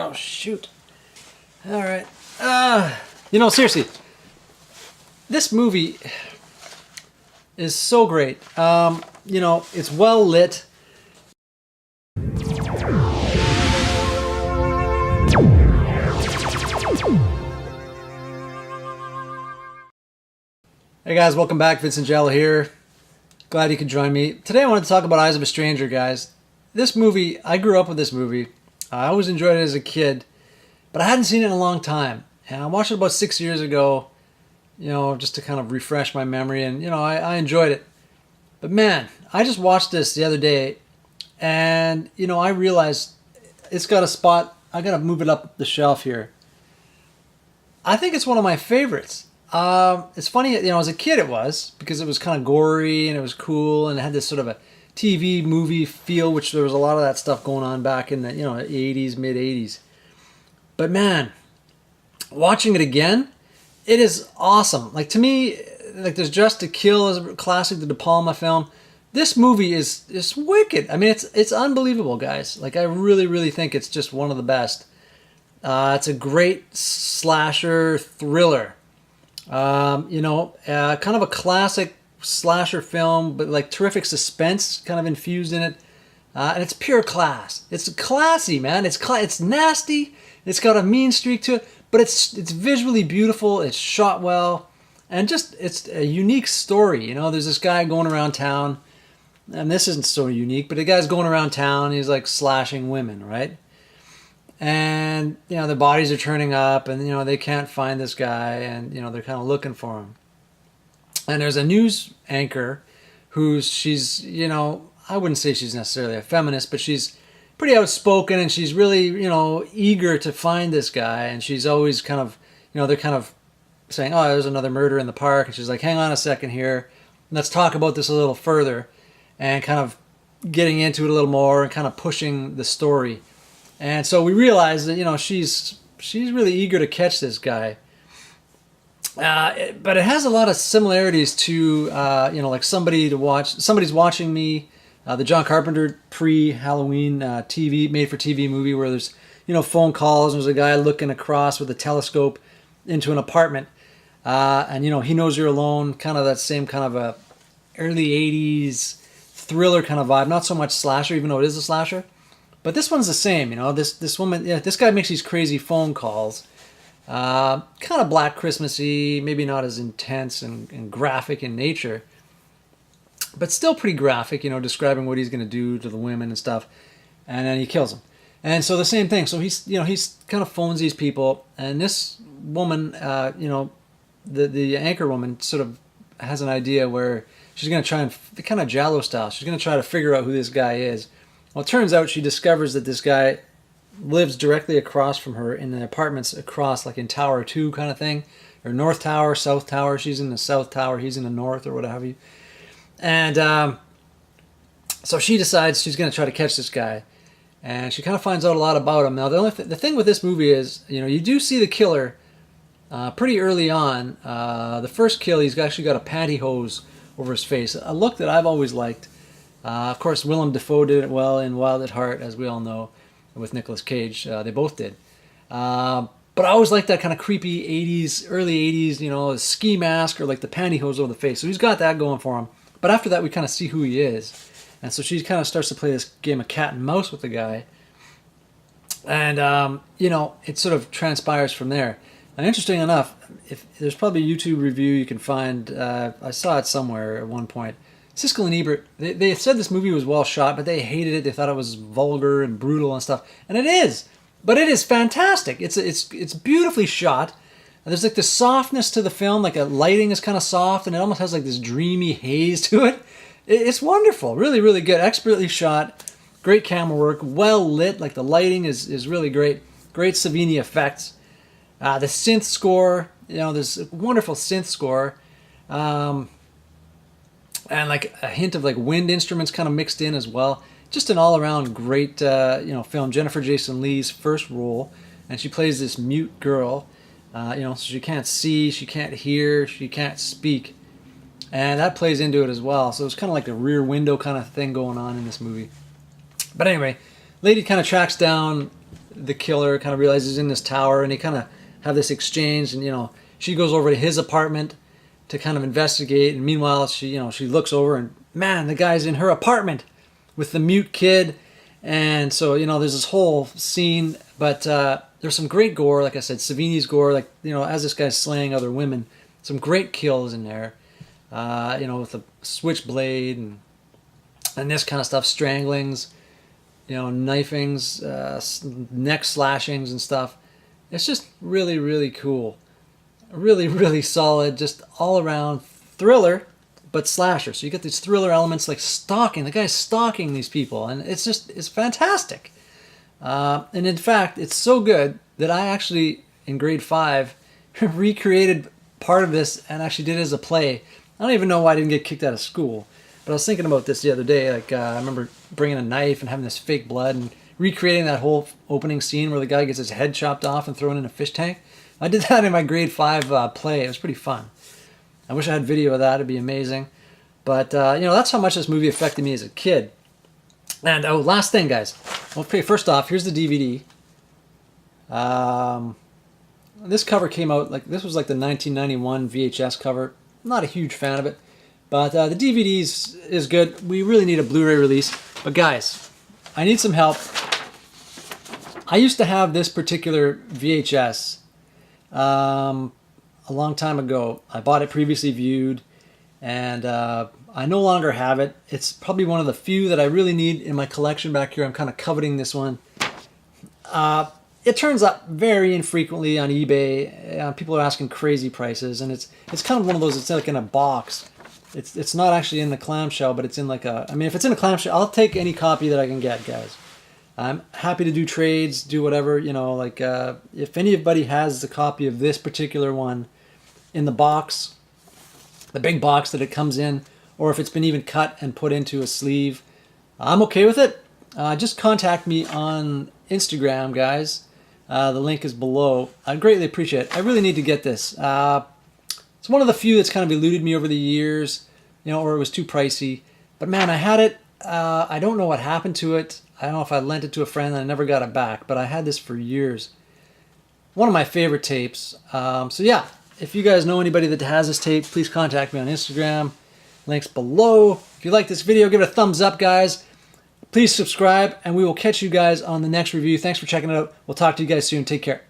Oh, shoot. All right. Seriously, this movie is so great. It's well lit. Hey guys, welcome back. Vincent Giallo here. Glad you could join me. Today I wanted to talk about Eyes of a Stranger, guys. This movie, I grew up with this movie. I always enjoyed it as a kid, but I hadn't seen it in a long time. And I watched it about 6 years ago, just to kind of refresh my memory. And, I enjoyed it. But man, I just watched this the other day, and, I realized it's got a spot. I got to move it up the shelf here. I think it's one of my favorites. It's funny, as a kid it was, because it was kind of gory and it was cool and it had this sort of a TV movie feel, which there was a lot of that stuff going on back in the, 80s, mid 80s. But man, watching it again, it is awesome. Like, to me, like, there's Dressed to Kill as a classic, the De Palma film. This movie is wicked. I mean, it's unbelievable, guys. Like, I really, really think it's just one of the best. It's a great slasher thriller. Kind of a classic slasher film, but like terrific suspense kind of infused in it. And it's pure class. It's classy, man. It's nasty. It's got a mean streak to it, but it's visually beautiful. It's shot well, and just it's a unique story. There's this guy going around town, and this isn't so unique, but the guy's going around town. He's like slashing women, right? And, the bodies are turning up and, they can't find this guy and, they're kind of looking for him. And there's a news anchor she's, I wouldn't say she's necessarily a feminist, but she's pretty outspoken and she's really, eager to find this guy. And she's always kind of, they're kind of saying, oh, there's another murder in the park. And she's like, hang on a second here. Let's talk about this a little further, and kind of getting into it a little more and kind of pushing the story. And so we realize that, she's really eager to catch this guy. But it has a lot of similarities to, like Somebody's Watching Me, the John Carpenter pre-Halloween made-for-TV movie where there's, phone calls. And there's a guy looking across with a telescope into an apartment. And, he knows you're alone, kind of that same kind of a early 80s thriller kind of vibe. Not so much slasher, even though it is a slasher. But this one's the same, this woman, this guy makes these crazy phone calls, kind of Black Christmassy, maybe not as intense and graphic in nature, but still pretty graphic, describing what he's going to do to the women and stuff, and then he kills them. And so the same thing, so he's kind of phones these people, and this woman, the anchor woman sort of has an idea where she's going to try and, kind of Giallo style, she's going to try to figure out who this guy is. Well, it turns out she discovers that this guy lives directly across from her in the apartments across, like in Tower 2 kind of thing, or North Tower, South Tower. She's in the South Tower, he's in the North, or what have you. And so she decides she's going to try to catch this guy, and she kind of finds out a lot about him. Now, the thing with this movie is, you do see the killer pretty early on. The first kill, he's actually got a pantyhose over his face, a look that I've always liked. Of course, Willem Dafoe did it well in Wild at Heart, as we all know, with Nicolas Cage. They both did. But I always liked that kind of creepy 80s, early 80s, ski mask or like the pantyhose over the face. So he's got that going for him. But after that, we kind of see who he is. And so she kind of starts to play this game of cat and mouse with the guy. And, it sort of transpires from there. And interesting enough, if there's probably a YouTube review you can find. I saw it somewhere at one point. Siskel and Ebert, they said this movie was well shot, but they hated it. They thought it was vulgar and brutal and stuff. And it is. But it is fantastic. It's beautifully shot. And there's like this softness to the film, like a lighting is kind of soft, and it almost has like this dreamy haze to it. It's wonderful. Really, really good. Expertly shot. Great camera work. Well lit. Like the lighting is really great. Great Savini effects. The synth score, there's a wonderful synth score. And like a hint of like wind instruments kind of mixed in as well. Just an all-around great, film. Jennifer Jason Leigh's first role, and she plays this mute girl. So she can't see, she can't hear, she can't speak, and that plays into it as well. So it's kind of like a Rear Window kind of thing going on in this movie. But anyway, lady kind of tracks down the killer kind of realizes he's in this tower, and they kind of have this exchange, and, you know, she goes over to his apartment to kind of investigate, and meanwhile she, you know, she looks over and, man, the guy's in her apartment with the mute kid. And so, you know, there's this whole scene, but there's some great gore, like I said, Savini's gore, like, you know, as this guy's slaying other women, some great kills in there, you know, with the switchblade and this kind of stuff, stranglings, you know, knifings, neck slashings and stuff. It's just really, really cool. Really, really solid, just all around thriller, but slasher. So you get these thriller elements like stalking. The guy's stalking these people, and it's fantastic. And in fact, it's so good that I actually, in grade 5, recreated part of this and actually did it as a play. I don't even know why I didn't get kicked out of school, but I was thinking about this the other day. Like, I remember bringing a knife and having this fake blood and recreating that whole opening scene where the guy gets his head chopped off and thrown in a fish tank. I did that in my grade 5 play. It was pretty fun. I wish I had video of that. It'd be amazing. But, you know, that's how much this movie affected me as a kid. And, oh, last thing, guys. Okay, first off, here's the DVD. This cover came out, like, this was like the 1991 VHS cover. I'm not a huge fan of it. But the DVD is good. We really need a Blu-ray release. But, guys, I need some help. I used to have this particular VHS a long time ago. I bought it previously viewed, and I no longer have it. It's probably one of the few that I really need in my collection back here. I'm kind of coveting this one. It turns up very infrequently on eBay. People are asking crazy prices, and it's kind of one of those. It's like in a box. It's not actually in the clamshell, but it's in like a. I mean, if it's in a clamshell, I'll take any copy that I can get, guys. I'm happy to do trades, do whatever, you know, like if anybody has a copy of this particular one in the box, the big box that it comes in, or if it's been even cut and put into a sleeve, I'm okay with it. Just contact me on Instagram, guys. The link is below. I'd greatly appreciate it. I really need to get this. It's one of the few that's kind of eluded me over the years, you know, or it was too pricey. But man, I had it. I don't know what happened to it. I don't know if I lent it to a friend and I never got it back, but I had this for years. One of my favorite tapes. So yeah, if you guys know anybody that has this tape, please contact me on Instagram. Links below. If you like this video, give it a thumbs up, guys. Please subscribe, and we will catch you guys on the next review. Thanks for checking it out. We'll talk to you guys soon. Take care.